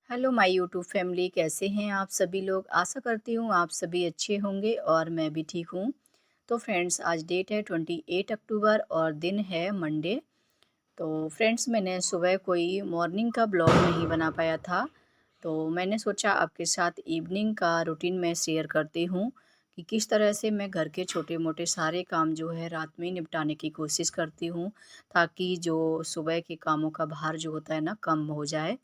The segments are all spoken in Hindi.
हेलो माय यूट्यूब फैमिली, कैसे हैं आप सभी लोग। आशा करती हूँ आप सभी अच्छे होंगे और मैं भी ठीक हूँ। तो फ्रेंड्स, आज डेट है 28 अक्टूबर और दिन है मंडे। तो फ्रेंड्स, मैंने सुबह कोई मॉर्निंग का ब्लॉग नहीं बना पाया था, तो मैंने सोचा आपके साथ इवनिंग का रूटीन मैं शेयर करती हूँ कि किस तरह से मैं घर के छोटे मोटे सारे काम जो है रात में निपटाने की कोशिश करती हूँ, ताकि जो सुबह के कामों का भार जो होता है ना, कम हो जाए।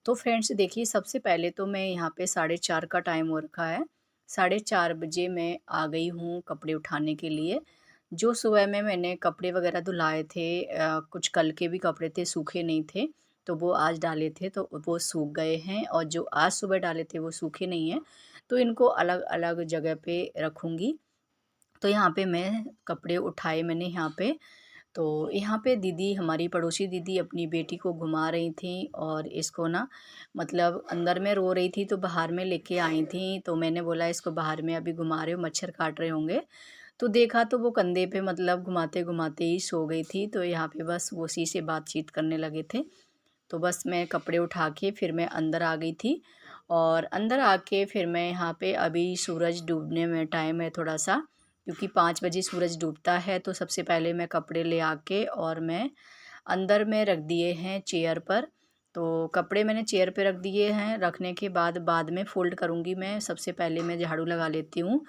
तो फ्रेंड्स देखिए, सबसे पहले तो मैं यहाँ पे 4:30 का टाइम हो रखा है। 4:30 बजे मैं आ गई हूँ कपड़े उठाने के लिए। जो सुबह में मैंने कपड़े वगैरह धुलाए थे, कुछ कल के भी कपड़े थे, सूखे नहीं थे, तो वो आज डाले थे तो वो सूख गए हैं, और जो आज सुबह डाले थे वो सूखे नहीं हैं, तो इनको अलग अलग जगह पे रखूँगी। तो यहाँ पे मैं कपड़े उठाए मैंने यहाँ पे। तो यहाँ पे दीदी, हमारी पड़ोसी दीदी अपनी बेटी को घुमा रही थी, और इसको ना मतलब अंदर में रो रही थी तो बाहर में लेके आई थी। तो मैंने बोला, इसको बाहर में अभी घुमा रहे हो, मच्छर काट रहे होंगे। तो देखा तो वो कंधे पे मतलब घुमाते घुमाते ही सो गई थी। तो यहाँ पे बस वो उसी से बातचीत करने लगे थे। तो बस मैं कपड़े उठा के फिर मैं अंदर आ गई थी, और अंदर आके फिर मैं यहाँ पे, अभी सूरज डूबने में टाइम है थोड़ा सा, क्योंकि 5 बजे सूरज डूबता है। तो सबसे पहले मैं कपड़े ले आके और मैं अंदर में रख दिए हैं चेयर पर। तो कपड़े मैंने चेयर पे रख दिए हैं, रखने के बाद में फ़ोल्ड करूँगी मैं। सबसे पहले मैं झाड़ू लगा लेती हूँ,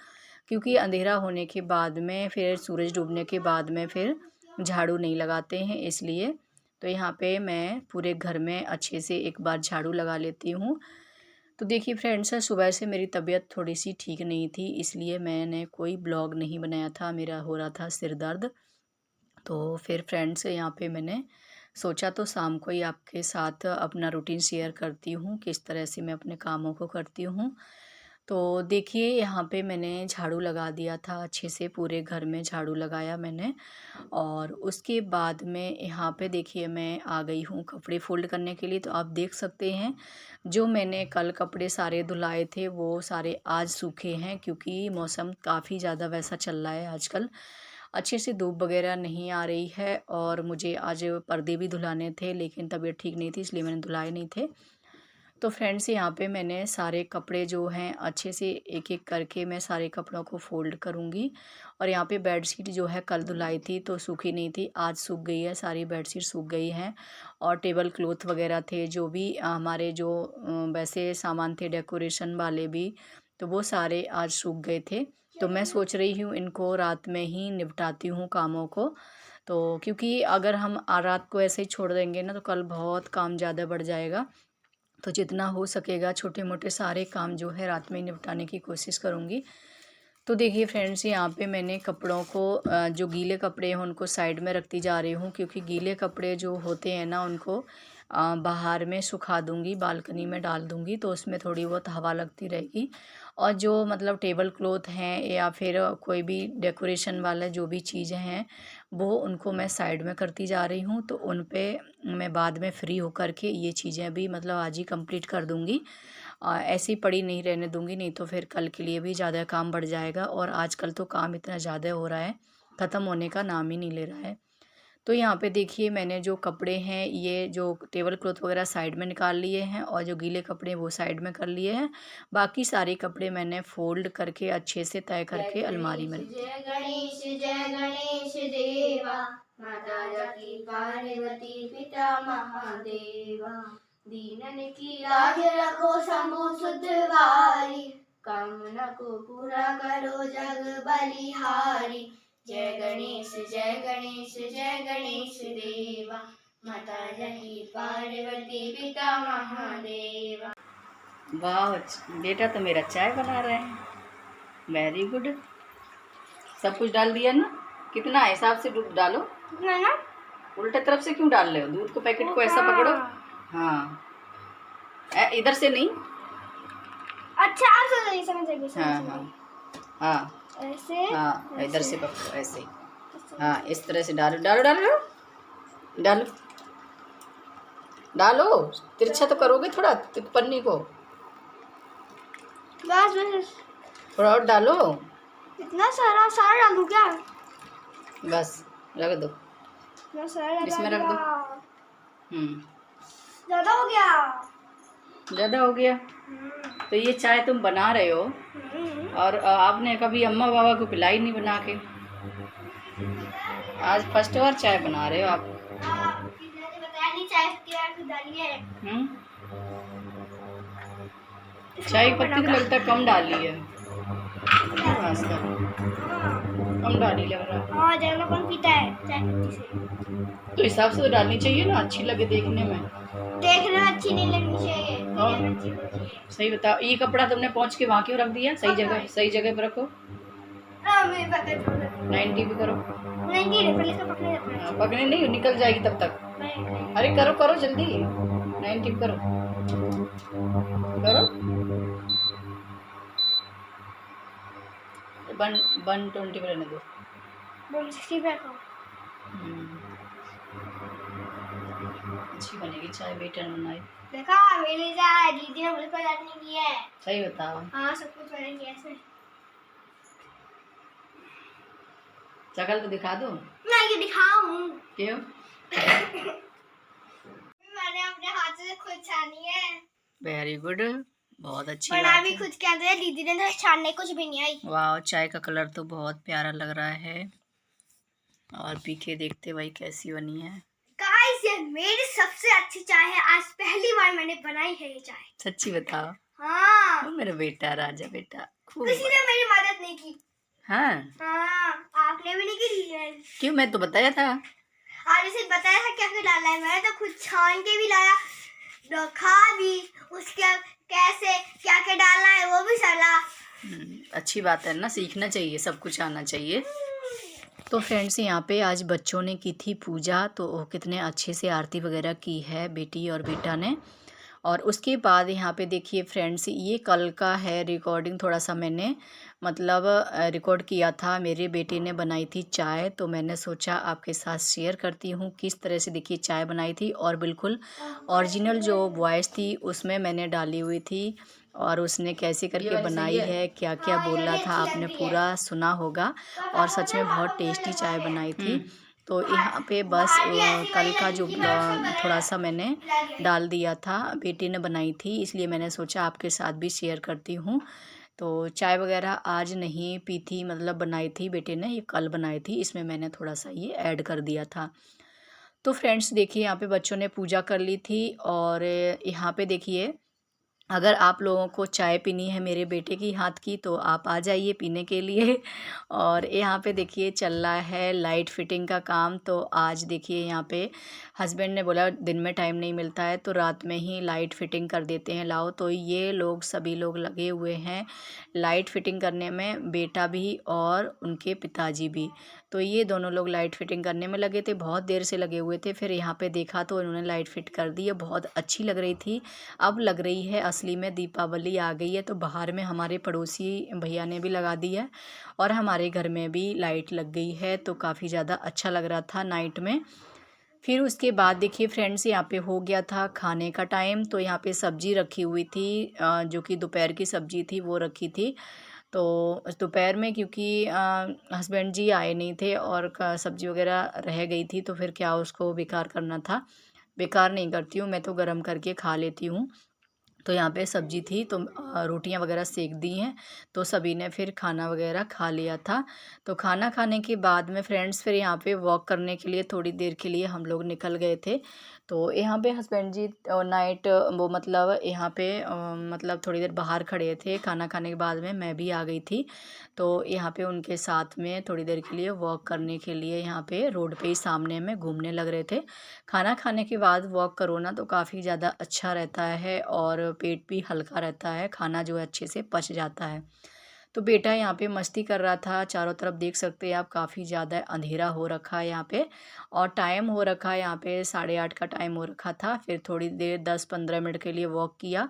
क्योंकि अंधेरा होने के बाद में, फिर सूरज डूबने के बाद में फिर झाड़ू नहीं लगाते हैं, इसलिए। तो यहाँ पे मैं पूरे घर में अच्छे से एक बार झाड़ू लगा लेती हूँ। तो देखिए फ्रेंड्स, सुबह से मेरी तबीयत थोड़ी सी ठीक नहीं थी, इसलिए मैंने कोई ब्लॉग नहीं बनाया था, मेरा हो रहा था सिर दर्द। तो फिर फ्रेंड्स, यहाँ पे मैंने सोचा तो शाम को ही आपके साथ अपना रूटीन शेयर करती हूँ, किस तरह से मैं अपने कामों को करती हूँ। तो देखिए, यहाँ पे मैंने झाड़ू लगा दिया था अच्छे से, पूरे घर में झाड़ू लगाया मैंने। और उसके बाद में यहाँ पे देखिए, मैं आ गई हूँ कपड़े फ़ोल्ड करने के लिए। तो आप देख सकते हैं, जो मैंने कल कपड़े सारे धुलाए थे वो सारे आज सूखे हैं, क्योंकि मौसम काफ़ी ज़्यादा वैसा चल रहा है आजकल। अच्छे से धूप वगैरह नहीं आ रही है, और मुझे आज पर्दे भी धुलाने थे, लेकिन तबीयत ठीक नहीं थी, इसलिए मैंने धुलाए नहीं थे। तो फ्रेंड्स, यहाँ पे मैंने सारे कपड़े जो हैं अच्छे से एक एक करके मैं सारे कपड़ों को फ़ोल्ड करूँगी। और यहाँ पे बेडशीट जो है कल धुलाई थी तो सूखी नहीं थी, आज सूख गई है, सारी बेडशीट सूख गई हैं। और टेबल क्लॉथ वगैरह थे, जो भी हमारे जो वैसे सामान थे डेकोरेशन वाले भी, तो वो सारे आज सूख गए थे। तो मैं सोच रही हूँ इनको रात में ही निपटाती हूँ कामों को। तो क्योंकि अगर हम रात को ऐसे ही छोड़ देंगे ना, तो कल बहुत काम ज़्यादा बढ़ जाएगा। तो जितना हो सकेगा छोटे मोटे सारे काम जो है रात में ही निपटाने की कोशिश करूँगी। तो देखिए फ्रेंड्स, यहाँ पे मैंने कपड़ों को, जो गीले कपड़े हैं उनको साइड में रखती जा रही हूँ, क्योंकि गीले कपड़े जो होते हैं ना उनको बाहर में सुखा दूँगी, बालकनी में डाल दूँगी, तो उसमें थोड़ी बहुत हवा लगती रहेगी। और जो मतलब टेबल क्लॉथ हैं या फिर कोई भी डेकोरेशन वाला जो भी चीज़ें हैं, वो उनको मैं साइड में करती जा रही हूँ। तो उन पे मैं बाद में फ्री होकर के ये चीज़ें भी मतलब आज ही कंप्लीट कर दूँगी। ऐसे ही पड़ी नहीं रहने दूँगी, नहीं तो फिर कल के लिए भी ज़्यादा काम बढ़ जाएगा, और आजकल तो काम इतना ज़्यादा हो रहा है, ख़त्म होने का नाम ही नहीं ले रहा है। तो यहाँ पे देखिए, मैंने जो कपड़े हैं, ये जो टेबल क्लॉथ वगैरह साइड में निकाल लिए हैं, और जो गीले कपड़े हैं वो साइड में कर लिए हैं। बाकी सारे कपड़े मैंने फ़ोल्ड करके अच्छे से तय करके अलमारी में रख दिए। जय गणेश देवा, माता जाकी पार्वती पिता महादेवा। दीनन की लाज रखो शंभु सुतवारी, कामना को पूरा करो जग बलिहारी। जय गणेश जय गणेश जय गणेश देवा, माता जाकी पार्वती पिता महादेवा। वाह, बेटा तो मेरा चाय बना रहे हैं, वेरी गुड। सब कुछ डाल दिया ना? कितना हिसाब से दूध डालो। कितना ना? उल्टे तरफ से क्यों डाल रहे हो? दूध को पैकेट को ऐसा पकड़ो। हाँ, इधर से नहीं। अच्छा, आप समझ गए। हाँ हाँ हाँ, ऐसे। हाँ इधर से पकड़ो, ऐसे। हाँ, इस तरह से डालो डालो डालो डालो डालो। तिरछा तो करोगे थोड़ा पन्नी को। बस बस, थोड़ा और डालो। इतना सारा सारा डालूं क्या? बस रख दो, मैं सारा इसमें रख दो। ज्यादा हो गया। ज़्यादा हो गया? तो ये चाय तुम बना रहे हो और आपने कभी अम्मा बाबा को पिलाई नहीं बना के। आज फर्स्ट बार चाय बना रहे हो आप। बताया नहीं चाय की डाली है। चाय की पत्ती तो लगता है कम डाली है। कम डाली लग रहा है। हाँ, ज्यादा कौन पीता है चाय पत्ती से? तो हिसाब से तो डालनी चाहिए ना, अच्छी लगे देखने में। देखने में अच्छी नहीं लगनी चाहिए। और सही बताओ, ये कपड़ा तुमने पहुंच के वहाँ क्यों रख दिया? सही जगह पर रखो। मुझे पता है। 90 भी करो। 90 पहले तो पकड़े जाता है। पकड़े नहीं, निकल जाएगी तब तक। अरे करो करो जल्दी, 90 करो करो। 120 पे रहने दो। 160 पे रखो। अच्छी बनेगी चाय, बेटा ने बनाई। देखा मेरी चाय दीदी ने बिल्कुल याद नहीं की है। सही बताओ। हाँ, सब कुछ मैंने किया इसमें। शक्ल तो दिखा दो। मैं ये दिखाऊं क्यों? मैंने अपने हाथ से खुद छानी है। वेरी गुड, बहुत अच्छी बना बात भी है। खुद के अंदर है, दीदी ने तो छानने कुछ भी नहीं आई। वाह, चाय का कलर तो बहुत प्यारा लग रहा है। और पी के देखते भाई कैसी बनी है। गाइस, ये मेरी सबसे अच्छी चाय है, आज पहली बार मैंने बनाई है ये चाय। सच्ची बताओ। हाँ, वो मेरा बेटा, राजा बेटा खूब। किसी ने मेरी मदद नहीं की। हाँ, आपने भी नहीं की। क्यों? मैं तो बताया था। आज इसे बताया था क्या क्या डालना है, मैंने तो खुद छान के भी लाया, रखा भी, उसके कैसे क्या क्या डालना है वो भी सला। अच्छी बात है ना, सीखना चाहिए, सब कुछ आना चाहिए। तो फ्रेंड्स, यहाँ पे आज बच्चों ने की थी पूजा, तो वो कितने अच्छे से आरती वगैरह की है बेटी और बेटा ने। और उसके बाद यहाँ पे देखिए फ्रेंड्स, ये कल का है रिकॉर्डिंग, थोड़ा सा मैंने मतलब रिकॉर्ड किया था। मेरे बेटे ने बनाई थी चाय, तो मैंने सोचा आपके साथ शेयर करती हूँ किस तरह से देखिए चाय बनाई थी। और बिल्कुल ओरिजिनल जो वॉइस थी उसमें मैंने डाली हुई थी, और उसने कैसे करके बनाई है, क्या क्या बोला था, आपने पूरा सुना होगा। और सच में बहुत टेस्टी चाय बनाई थी। तो यहाँ पे बस कल का जो थोड़ा सा मैंने डाल दिया था, बेटी ने बनाई थी, इसलिए मैंने सोचा आपके साथ भी शेयर करती हूँ। तो चाय वगैरह आज नहीं पी थी, मतलब बनाई थी बेटे ने, ये कल बनाई थी, इसमें मैंने थोड़ा सा ये ऐड कर दिया था। तो फ्रेंड्स देखिए, यहाँ पे बच्चों ने पूजा कर ली थी। और यहाँ पे देखिए, अगर आप लोगों को चाय पीनी है मेरे बेटे की हाथ की, तो आप आ जाइए पीने के लिए। और यहाँ पे देखिए चल रहा है लाइट फिटिंग का काम। तो आज देखिए यहाँ पे हस्बैंड ने बोला दिन में टाइम नहीं मिलता है, तो रात में ही लाइट फिटिंग कर देते हैं, लाओ। तो ये लोग सभी लोग लगे हुए हैं लाइट फिटिंग करने में, बेटा भी और उनके पिताजी भी। तो ये दोनों लोग लाइट फिटिंग करने में लगे थे, बहुत देर से लगे हुए थे। फिर यहाँ पे देखा तो इन्होंने लाइट फिट कर दी है, बहुत अच्छी लग रही थी। अब लग रही है असली में दीपावली आ गई है। तो बाहर में हमारे पड़ोसी भैया ने भी लगा दी है, और हमारे घर में भी लाइट लग गई है, तो काफ़ी ज़्यादा अच्छा लग रहा था नाइट में। फिर उसके बाद देखिए फ्रेंड्स, यहाँ पे हो गया था खाने का टाइम। तो यहाँ पे सब्ज़ी रखी हुई थी, जो कि दोपहर की सब्ज़ी थी वो रखी थी। तो दोपहर में क्योंकि हस्बैंड जी आए नहीं थे और सब्ज़ी वगैरह रह गई थी, तो फिर क्या उसको बेकार करना था। बेकार नहीं करती हूँ मैं, तो गरम करके खा लेती हूँ। तो यहाँ पे सब्ज़ी थी, तो रोटियां वगैरह सेक दी हैं। तो सभी ने फिर खाना वगैरह खा लिया था। तो खाना खाने के बाद में फ्रेंड्स, फिर यहाँ पे वॉक करने के लिए थोड़ी देर के लिए हम लोग निकल गए थे। तो यहाँ पे हस्बैंड जी नाइट वो मतलब यहाँ पे मतलब थोड़ी देर बाहर खड़े थे, खाना खाने के बाद में मैं भी आ गई थी। तो यहाँ पे उनके साथ में थोड़ी देर के लिए वॉक करने के लिए यहाँ पे रोड पे ही सामने में घूमने लग रहे थे। खाना खाने के बाद वॉक करो ना, तो काफ़ी ज़्यादा अच्छा रहता है, और पेट भी हल्का रहता है, खाना जो है अच्छे से पच जाता है। तो बेटा यहाँ पे मस्ती कर रहा था, चारों तरफ देख सकते हैं आप, काफ़ी ज़्यादा अंधेरा हो रखा है यहाँ पे। और टाइम हो रखा है यहाँ पे 8:30 का टाइम हो रखा था। फिर थोड़ी देर 10-15 मिनट के लिए वॉक किया।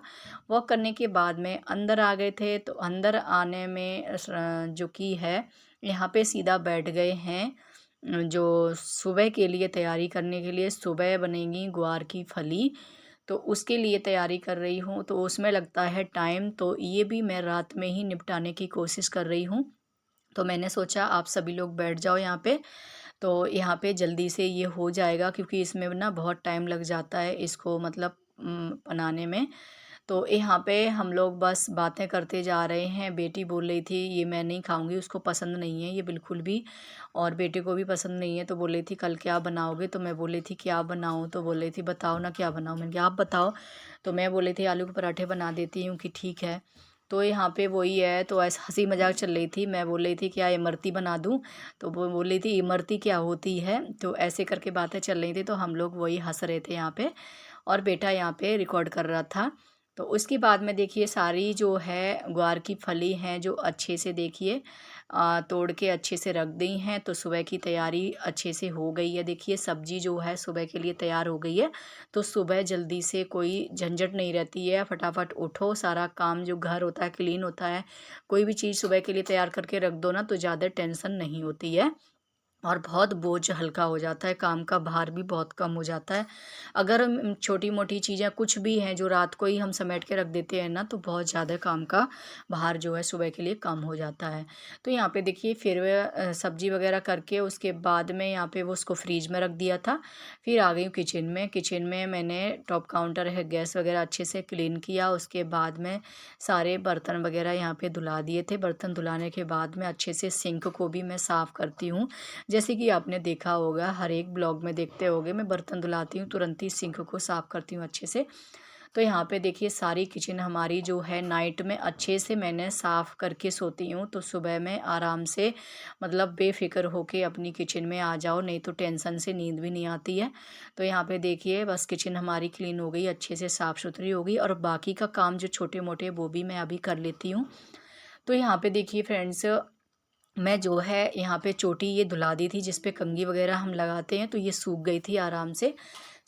वॉक करने के बाद में अंदर आ गए थे। तो अंदर आने में जो कि है, यहाँ पे सीधा बैठ गए हैं। जो सुबह के लिए तैयारी करने के लिए, सुबह बनेगी ग्वार की फली, तो उसके लिए तैयारी कर रही हूँ। तो उसमें लगता है टाइम, तो ये भी मैं रात में ही निपटाने की कोशिश कर रही हूँ। तो मैंने सोचा आप सभी लोग बैठ जाओ यहाँ पे, तो यहाँ पे जल्दी से ये हो जाएगा, क्योंकि इसमें ना बहुत टाइम लग जाता है इसको मतलब बनाने में। तो यहाँ पे हम लोग बस बातें करते जा रहे हैं। बेटी बोल रही थी ये मैं नहीं खाऊंगी, उसको पसंद नहीं है ये बिल्कुल भी, और बेटे को भी पसंद नहीं है। तो बोल रही थी कल क्या बनाओगे, तो मैं बोल रही थी क्या बनाऊँ, तो बोल रही थी बताओ ना क्या बनाऊँ। मैंने कहा आप बताओ। तो मैं बोल रही थी आलू के पराठे बना देती हूँ कि ठीक है। तो यहाँ पे वही है, तो ऐसा हंसी मजाक चल रही थी। मैं बोल रही थी क्या इमरती बना दूँ, तो वो बोल रही थी इमरती क्या होती है। तो ऐसे करके बातें चल रही थी, तो हम लोग वही हंस रहे थे यहाँ पे, और बेटा यहाँ पे रिकॉर्ड कर रहा था। तो उसके बाद में देखिए सारी जो है ग्वार की फली हैं जो अच्छे से देखिए तोड़ के अच्छे से रख दी हैं। तो सुबह की तैयारी अच्छे से हो गई है। देखिए सब्जी जो है सुबह के लिए तैयार हो गई है। तो सुबह जल्दी से कोई झंझट नहीं रहती है, फटाफट उठो, सारा काम जो घर होता है क्लीन होता है। कोई भी चीज़ सुबह के लिए तैयार करके रख दो ना तो ज़्यादा टेंशन नहीं होती है, और बहुत बोझ हल्का हो जाता है, काम का भार भी बहुत कम हो जाता है। अगर छोटी मोटी चीज़ें कुछ भी हैं जो रात को ही हम समेट के रख देते हैं ना, तो बहुत ज़्यादा काम का भार जो है सुबह के लिए कम हो जाता है। तो यहाँ पे देखिए फिर सब्जी वगैरह करके उसके बाद में यहाँ पे वो उसको फ्रीज में रख दिया था। फिर आ गई हूँ किचन में। किचन में मैंने टॉप काउंटर है, गैस वगैरह अच्छे से क्लीन किया। उसके बाद में सारे बर्तन वगैरह यहाँ पे धुला दिए थे। बर्तन धुलाने के बाद में अच्छे से सिंक को भी मैं साफ़ करती हूँ। जैसे कि आपने देखा होगा, हर एक ब्लॉग में देखते होगे, मैं बर्तन धुलाती हूँ तुरंत ही सिंक को साफ़ करती हूँ अच्छे से। तो यहाँ पे देखिए सारी किचन हमारी जो है नाइट में अच्छे से मैंने साफ़ करके सोती हूँ, तो सुबह में आराम से मतलब बेफ़िक्र होके अपनी किचन में आ जाओ, नहीं तो टेंशन से नींद भी नहीं आती है। तो यहाँ पे देखिए बस किचन हमारी क्लीन हो गई, अच्छे से साफ़ सुथरी हो गई, और बाकी का काम जो छोटे मोटे वो भी मैं अभी कर लेती हूँ। तो यहाँ पे देखिए फ्रेंड्स, मैं जो है यहाँ पे चोटी ये धुला दी थी जिस पे कंघी वगैरह हम लगाते हैं, तो ये सूख गई थी आराम से।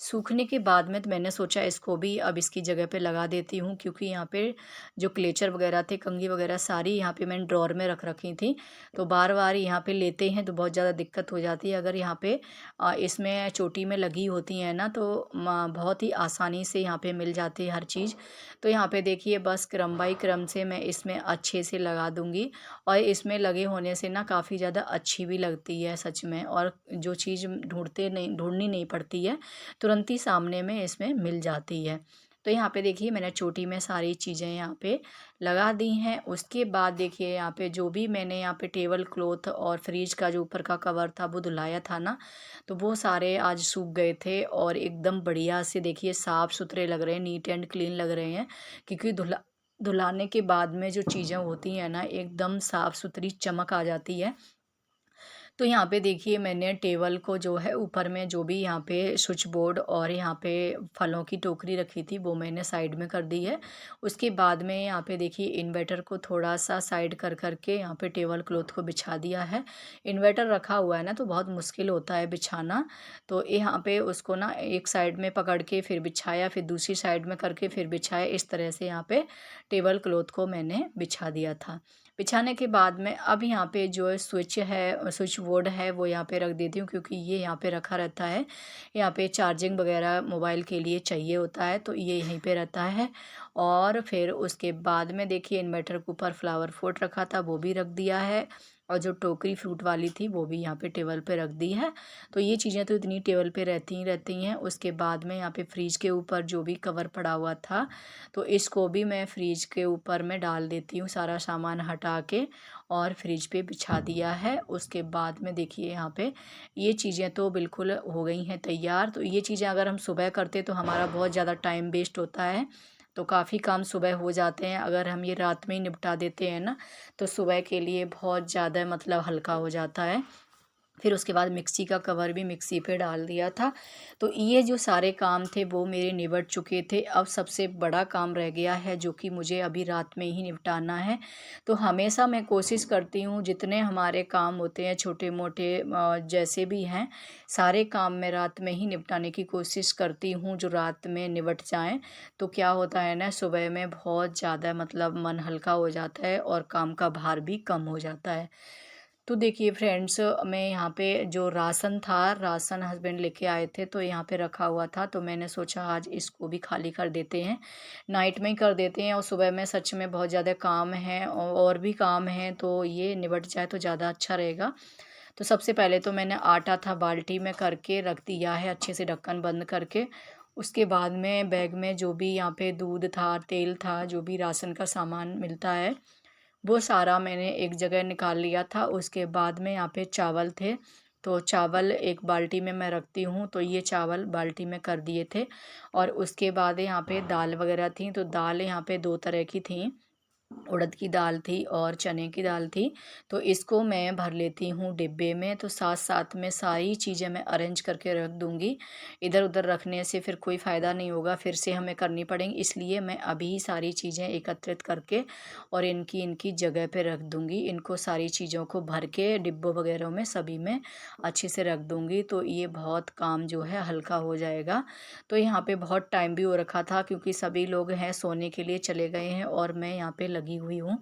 सूखने के बाद में तो मैंने सोचा इसको भी अब इसकी जगह पे लगा देती हूँ, क्योंकि यहाँ पे जो क्लेचर वगैरह थे, कंघी वगैरह सारी यहाँ पे मैंने ड्रॉर में रख रखी थी। तो बार बार यहाँ पे लेते हैं तो बहुत ज़्यादा दिक्कत हो जाती है। अगर यहाँ पे इसमें चोटी में लगी होती हैं ना, तो बहुत ही आसानी से यहाँ पे मिल जाती है हर चीज़। तो यहाँ पे देखिए बस क्रम बाई क्रम से मैं इसमें अच्छे से लगा दूँगी, और इसमें लगे होने से ना काफ़ी ज़्यादा अच्छी भी लगती है सच में, और जो चीज़ ढूंढनी नहीं पड़ती है, तुरंत ही सामने में इसमें मिल जाती है। तो यहाँ पे देखिए मैंने चोटी में सारी चीज़ें यहाँ पे लगा दी हैं। उसके बाद देखिए यहाँ पे जो भी मैंने यहाँ पे टेबल क्लॉथ और फ्रिज का जो ऊपर का कवर था वो धुलाया था ना, तो वो सारे आज सूख गए थे, और एकदम बढ़िया से देखिए साफ़ सुथरे लग रहे हैं, नीट एंड क्लीन लग रहे हैं। क्योंकि धुलाने के बाद में जो चीज़ें होती हैं ना, एकदम साफ़ सुथरी चमक आ जाती है। तो यहाँ पे देखिए मैंने टेबल को जो है ऊपर में जो भी यहाँ पे स्विच बोर्ड और यहाँ पे फलों की टोकरी रखी थी वो मैंने साइड में कर दी है। उसके बाद में यहाँ पे देखिए इन्वर्टर को थोड़ा सा साइड कर के यहाँ पे टेबल क्लॉथ को बिछा दिया है। इन्वर्टर रखा हुआ है ना, तो बहुत मुश्किल होता है बिछाना। तो यहाँ पे उसको ना एक साइड में पकड़ के फिर बिछाया, फिर दूसरी साइड में करके फिर बिछाया, इस तरह से यहाँ पे टेबल क्लॉथ को मैंने बिछा दिया था। बिछाने के बाद में अब यहाँ पे जो है स्विच बोर्ड है वो यहाँ पे रख देती हूँ, क्योंकि ये यहाँ पे रखा रहता है। यहाँ पे चार्जिंग वगैरह मोबाइल के लिए चाहिए होता है, तो ये यहीं पे रहता है। और फिर उसके बाद में देखिए इन्वर्टर के ऊपर फ्लावर पॉट रखा था वो भी रख दिया है, और जो टोकरी फ्रूट वाली थी वो भी यहाँ पे टेबल पे रख दी है। तो ये चीज़ें तो इतनी टेबल पे रहती ही रहती हैं। उसके बाद में यहाँ पे फ्रिज के ऊपर जो भी कवर पड़ा हुआ था, तो इसको भी मैं फ्रिज के ऊपर में डाल देती हूँ, सारा सामान हटा के और फ्रिज पे बिछा दिया है। उसके बाद में देखिए यहाँ पे ये चीज़ें तो बिल्कुल हो गई हैं तैयार। तो ये चीज़ें अगर हम सुबह करते तो हमारा बहुत ज़्यादा टाइम वेस्ट होता है, तो काफ़ी काम सुबह हो जाते हैं। अगर हम ये रात में ही निपटा देते हैं ना, तो सुबह के लिए बहुत ज़्यादा मतलब हल्का हो जाता है। फिर उसके बाद मिक्सी का कवर भी मिक्सी पे डाल दिया था। तो ये जो सारे काम थे वो मेरे निबट चुके थे। अब सबसे बड़ा काम रह गया है जो कि मुझे अभी रात में ही निपटाना है। तो हमेशा मैं कोशिश करती हूँ जितने हमारे काम होते हैं छोटे मोटे जैसे भी हैं, सारे काम मैं रात में ही निपटाने की कोशिश करती हूँ जो रात में निबट जाएँ। तो क्या होता है ना, सुबह में बहुत ज़्यादा मतलब मन हल्का हो जाता है और काम का भार भी कम हो जाता है। तो देखिए फ्रेंड्स, मैं यहाँ पे जो राशन था, राशन हस्बैंड लेके आए थे तो यहाँ पे रखा हुआ था, तो मैंने सोचा आज इसको भी खाली कर देते हैं, नाइट में ही कर देते हैं। और सुबह में सच में बहुत ज़्यादा काम है और भी काम है, तो ये निबट जाए तो ज़्यादा अच्छा रहेगा। तो सबसे पहले तो मैंने आटा था बाल्टी में करके रख दिया है अच्छे से ढक्कन बंद करके। उसके बाद में बैग में जो भी यहाँ पे दूध था, तेल था, जो भी राशन का सामान मिलता है वो सारा मैंने एक जगह निकाल लिया था। उसके बाद में यहाँ पे चावल थे, तो चावल एक बाल्टी में मैं रखती हूँ, तो ये चावल बाल्टी में कर दिए थे। और उसके बाद यहाँ पे दाल वगैरह थी, तो दाल यहाँ पे 2 तरह की थी, उड़द की दाल थी और चने की दाल थी। तो इसको मैं भर लेती हूँ डिब्बे में, तो साथ साथ में सारी चीज़ें मैं अरेंज करके रख दूँगी। इधर उधर रखने से फिर कोई फ़ायदा नहीं होगा, फिर से हमें करनी पड़ेंगी, इसलिए मैं अभी सारी चीज़ें एकत्रित करके और इनकी इनकी जगह पे रख दूँगी। इनको सारी चीज़ों को भर के डिब्बों वगैरह में सभी में अच्छे से रख दूँगी, तो ये बहुत काम जो है हल्का हो जाएगा। तो यहाँ पे बहुत टाइम भी हो रखा था क्योंकि सभी लोग हैं सोने के लिए चले गए हैं और मैं यहाँ पे लगी हुई हूँ।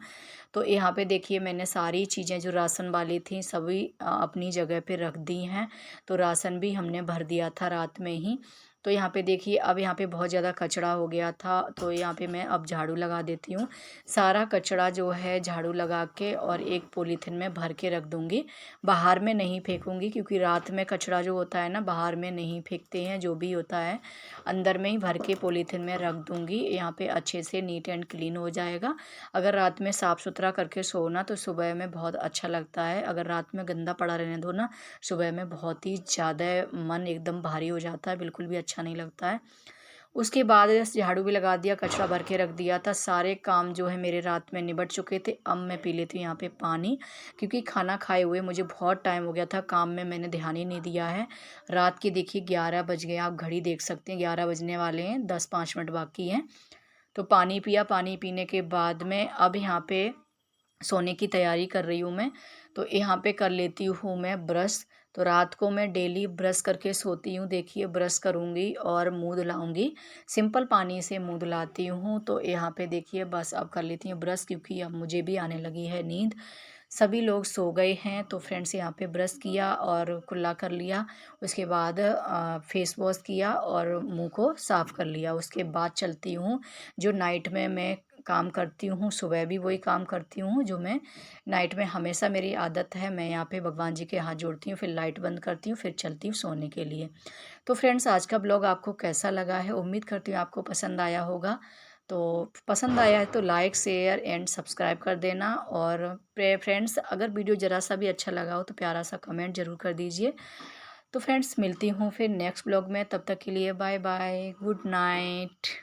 तो यहाँ पे देखिए मैंने सारी चीज़ें जो राशन वाली थी सभी अपनी जगह पे रख दी हैं। तो राशन भी हमने भर दिया था रात में ही। तो यहाँ पे देखिए अब यहाँ पे बहुत ज़्यादा कचरा हो गया था, तो यहाँ पे मैं अब झाड़ू लगा देती हूँ। सारा कचरा जो है झाड़ू लगा के और एक पॉलीथिन में भर के रख दूँगी। बाहर में नहीं फेंकूँगी क्योंकि रात में कचरा जो होता है ना बाहर में नहीं फेंकते हैं, जो भी होता है अंदर में ही भर के पॉलीथिन में रख दूँगी। यहाँ पे अच्छे से नीट एंड क्लीन हो जाएगा। अगर रात में साफ़ सुथरा करके सोना तो सुबह में बहुत अच्छा लगता है। अगर रात में गंदा पड़ा रहने दो ना, सुबह में बहुत ही ज़्यादा मन एकदम भारी हो जाता है, बिल्कुल भी अच्छा नहीं लगता है। उसके बाद झाड़ू भी लगा दिया, कचरा भर के रख दिया था, सारे काम जो है मेरे रात में निबट चुके थे। अब मैं पी लेती हूँ यहाँ पे पानी, क्योंकि खाना खाए हुए मुझे बहुत टाइम हो गया था, काम में मैंने ध्यान ही नहीं दिया है। रात के देखिए 11 बज गए, आप घड़ी देख सकते हैं 11 बजने वाले हैं, 10-5 मिनट बाकी हैं। तो पानी पिया, पानी पीने के बाद में अब यहाँ पे सोने की तैयारी कर रही हूँ मैं। तो यहाँ पे कर लेती हूँ मैं ब्रश। तो रात को मैं डेली ब्रश करके सोती हूँ। देखिए ब्रश करूँगी और मुँह धुलाऊँगी, सिंपल पानी से मुँह धुलाती हूँ। तो यहाँ पे देखिए बस अब कर लेती हूँ ब्रश, क्योंकि अब मुझे भी आने लगी है नींद। सभी लोग सो गए हैं, तो फ्रेंड्स यहाँ पे ब्रश किया और कुल्ला कर लिया। उसके बाद फेस वॉश किया और मुँह को साफ़ कर लिया। उसके बाद चलती हूँ, जो नाइट में मैं काम करती हूँ सुबह भी वही काम करती हूँ जो मैं नाइट में हमेशा मेरी आदत है। मैं यहाँ पे भगवान जी के हाथ जोड़ती हूँ, फिर लाइट बंद करती हूँ, फिर चलती हूँ सोने के लिए। तो फ्रेंड्स आज का ब्लॉग आपको कैसा लगा है, उम्मीद करती हूँ आपको पसंद आया होगा। तो पसंद आया है तो लाइक शेयर एंड सब्सक्राइब कर देना। और फ्रेंड्स अगर वीडियो ज़रा सा भी अच्छा लगा हो तो प्यारा सा कमेंट ज़रूर कर दीजिए। तो फ्रेंड्स मिलती हूँ फिर नेक्स्ट ब्लॉग में, तब तक के लिए बाय बाय, गुड नाइट।